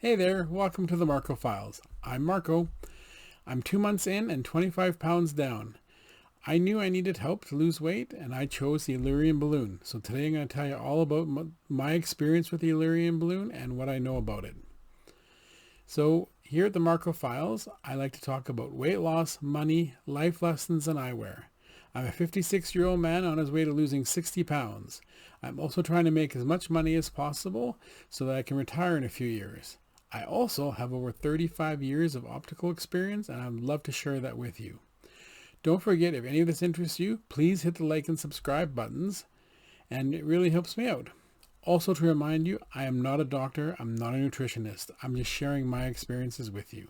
Hey there, welcome to the Marco Files. I'm Marco. I'm 2 months in and 25 pounds down. I knew I needed help to lose weight and I chose the Illyrian balloon. So today I'm going to tell you all about my experience with the Illyrian balloon and what I know about it. So here at the Marco Files, I like to talk about weight loss, money, life lessons, and eyewear. I'm a 56-year-old man on his way to losing 60 pounds. I'm also trying to make as much money as possible so that I can retire in a few years. I also have over 35 years of optical experience and I'd love to share that with you. Don't forget, if any of this interests you, please hit the like and subscribe buttons, and it really helps me out. Also, to remind you, I am not a doctor, I'm not a nutritionist. I'm just sharing my experiences with you.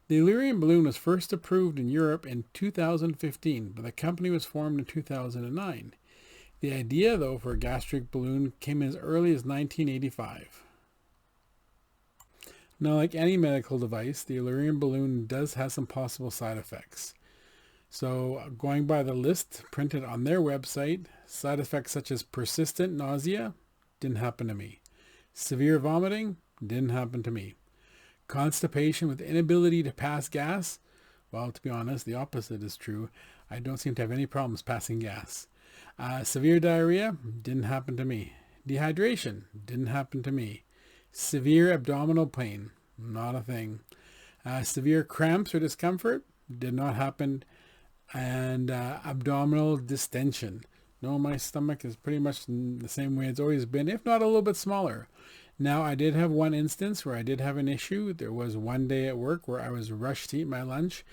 The Illyrian balloon was first approved in Europe in 2015, but the company was formed in 2009. The idea, though, for a gastric balloon came as early as 1985. Now, like any medical device, the Illyrian balloon does have some possible side effects. So, going by the list printed on their website, side effects such as persistent nausea didn't happen to me. Severe vomiting didn't happen to me. Constipation with inability to pass gas, well, to be honest, the opposite is true. I don't seem to have any problems passing gas. Severe diarrhea didn't happen to me. Dehydration didn't happen to me. Severe abdominal pain, not a thing. Severe cramps or discomfort did not happen. And abdominal distension. No, my stomach is pretty much the same way it's always been, if not a little bit smaller. Now, I did have one instance where I did have an issue. There was one day at work where I was rushed to eat my lunch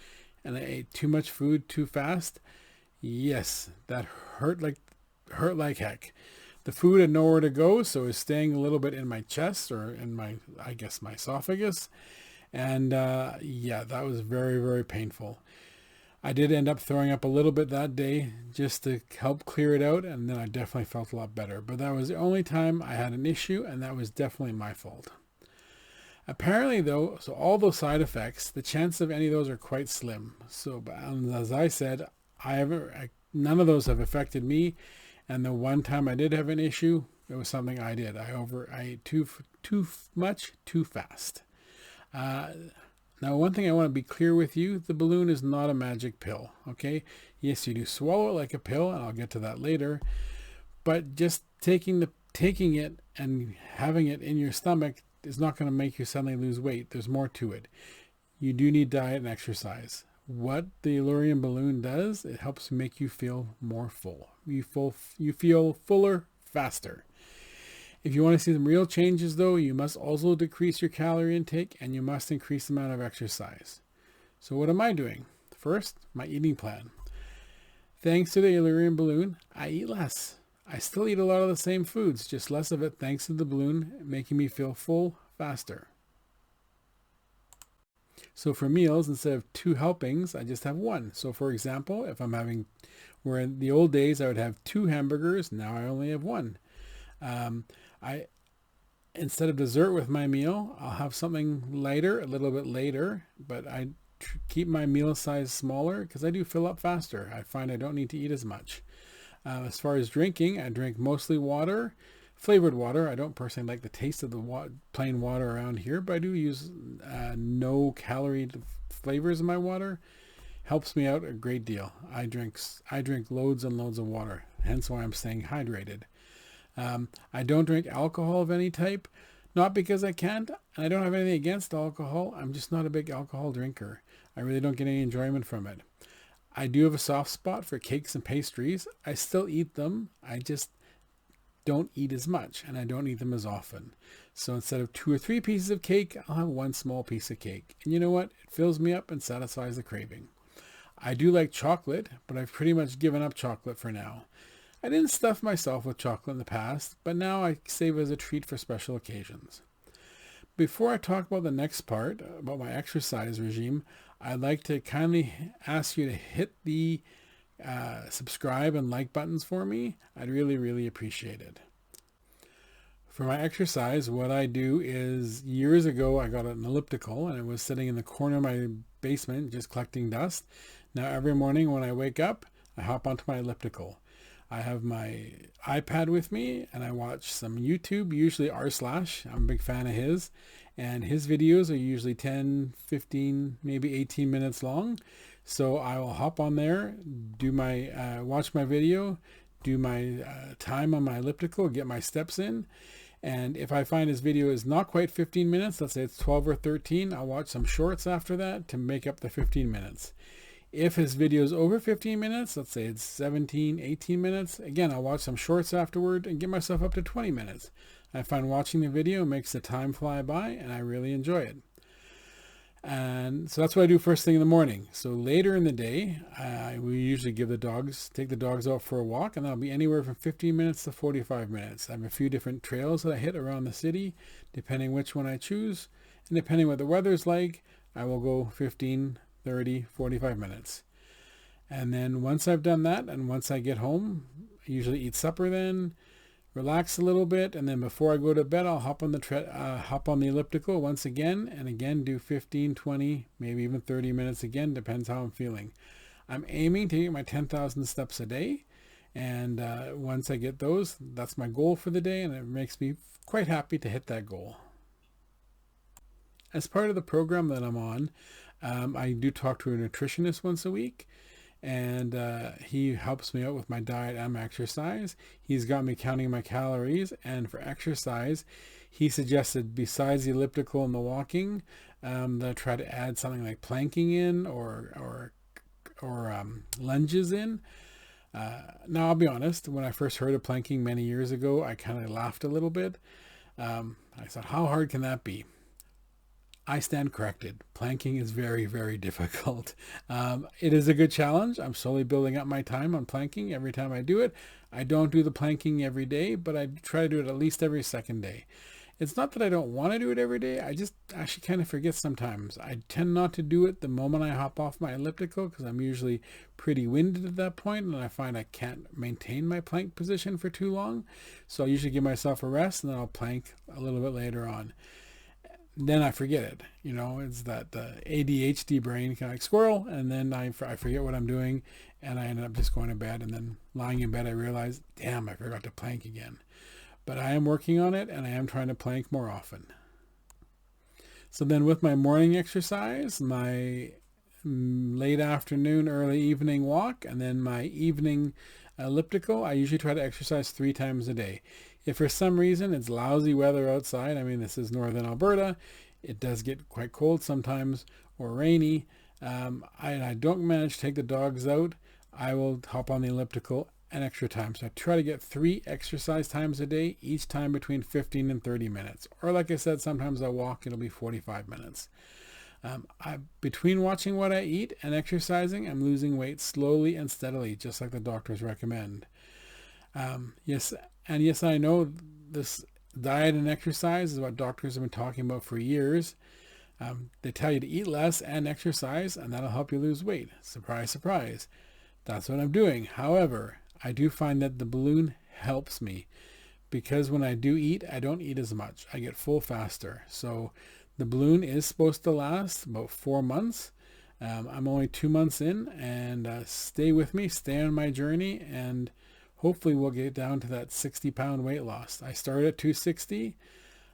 and I ate too much food too fast. Yes, that hurt like heck. The food had nowhere to go, so it was staying a little bit in my chest or in my esophagus. And yeah, that was very, very painful. I did end up throwing up a little bit that day just to help clear it out, and then I definitely felt a lot better. But that was the only time I had an issue, and that was definitely my fault. Apparently, though, so all those side effects, the chance of any of those are quite slim. So, as I said, none of those have affected me, and the one time I did have an issue, it was something I did. I ate too much too fast. Now, one thing I want to be clear with you, the balloon is not a magic pill, okay? Yes, you do swallow it like a pill, and I'll get to that later, but just taking it and having it in your stomach is not going to make you suddenly lose weight. There's more to it. You do need diet and exercise. What the Illyrian balloon does, it helps make you feel more full. You feel fuller faster. If you want to see some real changes, though, you must also decrease your calorie intake and you must increase the amount of exercise. So what am I doing? First, my eating plan. Thanks to the Illyrian balloon, I eat less. I still eat a lot of the same foods, just less of it thanks to the balloon, making me feel full faster. So for meals, instead of 2 helpings, I just have 1. So for example, where in the old days I would have 2 hamburgers, now I only have 1. Instead of dessert with my meal, I'll have something lighter a little bit later, but I keep my meal size smaller because I do fill up faster. I find I don't need to eat as much. As far as drinking, I drink mostly water, flavored water. I don't personally like the taste of the plain water around here, but I do use no calorie flavors in my water. Helps me out a great deal. I drink loads and loads of water, hence why I'm staying hydrated. I don't drink alcohol of any type, not because I can't, and I don't have anything against alcohol. I'm just not a big alcohol drinker. I really don't get any enjoyment from it. I do have a soft spot for cakes and pastries. I still eat them. I just don't eat as much, and I don't eat them as often. So instead of 2 or 3 pieces of cake, I'll have 1 small piece of cake. And you know what? It fills me up and satisfies the craving. I do like chocolate, but I've pretty much given up chocolate for now. I didn't stuff myself with chocolate in the past, but now I save it as a treat for special occasions. Before I talk about the next part, about my exercise regime, I'd like to kindly ask you to hit the subscribe and like buttons for me. I'd really, really appreciate it. For my exercise, what I do is, years ago, I got an elliptical and it was sitting in the corner of my basement just collecting dust. Now every morning when I wake up, I hop onto my elliptical. I have my iPad with me and I watch some YouTube, usually r/. I'm a big fan of his. and his videos are usually 10, 15, maybe 18 minutes long. So I will hop on there, do my watch my video, do my time on my elliptical, get my steps in. And if I find his video is not quite 15 minutes, let's say it's 12 or 13, I'll watch some shorts after that to make up the 15 minutes. If his video is over 15 minutes, let's say it's 17, 18 minutes, again, I'll watch some shorts afterward and get myself up to 20 minutes. I find watching the video makes the time fly by, and I really enjoy it. And so that's what I do first thing in the morning. So later in the day, we usually take the dogs out for a walk, and that'll be anywhere from 15 minutes to 45 minutes. I have a few different trails that I hit around the city, depending which one I choose. And depending what the weather's like, I will go 15, 30, 45 minutes. And then once I've done that, and once I get home, I usually eat supper then, relax a little bit, and then before I go to bed, I'll hop on the elliptical once again, and again do 15, 20, maybe even 30 minutes again, depends how I'm feeling. I'm aiming to get my 10,000 steps a day, and once I get those, that's my goal for the day, and it makes me quite happy to hit that goal. As part of the program that I'm on, I do talk to a nutritionist once a week, and he helps me out with my diet and my exercise. He's got me counting my calories, and for exercise, he suggested besides the elliptical and the walking, that I try to add something like planking in or lunges in. Now, I'll be honest, when I first heard of planking many years ago, I kind of laughed a little bit. I thought, how hard can that be? I stand corrected. Planking is very, very difficult. It is a good challenge. I'm slowly building up my time on planking every time I do it. I don't do the planking every day, but I try to do it at least every second day. It's not that I don't want to do it every day. I just actually kind of forget sometimes. I tend not to do it the moment I hop off my elliptical because I'm usually pretty winded at that point, and I find I can't maintain my plank position for too long. So I usually give myself a rest, and then I'll plank a little bit later on. Then I forget it. It's that ADHD brain kind of like squirrel, and then I forget what I'm doing, and I end up just going to bed, and then lying in bed I realize, damn, I forgot to plank again. But I am working on it, and I am trying to plank more often. So then with my morning exercise, my late afternoon, early evening walk, and then my evening elliptical, I usually try to exercise 3 times a day. If for some reason it's lousy weather outside, I mean, this is northern Alberta, it does get quite cold sometimes, or rainy, I don't manage to take the dogs out, I will hop on the elliptical an extra time. So I try to get 3 exercise times a day, each time between 15 and 30 minutes. Or like I said, sometimes I walk, it'll be 45 minutes. Between watching what I eat and exercising, I'm losing weight slowly and steadily, just like the doctors recommend. Yes, I know this diet and exercise is what doctors have been talking about for years. They tell you to eat less and exercise, and that'll help you lose weight. Surprise, surprise. That's what I'm doing. However, I do find that the balloon helps me because when I do eat, I don't eat as much. I get full faster. So the balloon is supposed to last about 4 months. I'm only 2 months in, and stay with me, stay on my journey, and hopefully we'll get down to that 60-pound weight loss. I started at 260.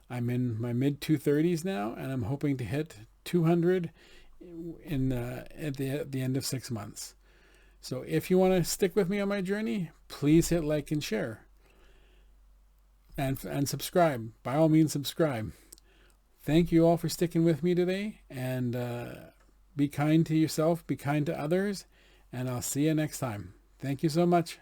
I'm in my mid 230s now, and I'm hoping to hit 200 at the end of 6 months. So if you want to stick with me on my journey, please hit like and share. And subscribe. By all means, subscribe. Thank you all for sticking with me today, and be kind to yourself, be kind to others, and I'll see you next time. Thank you so much.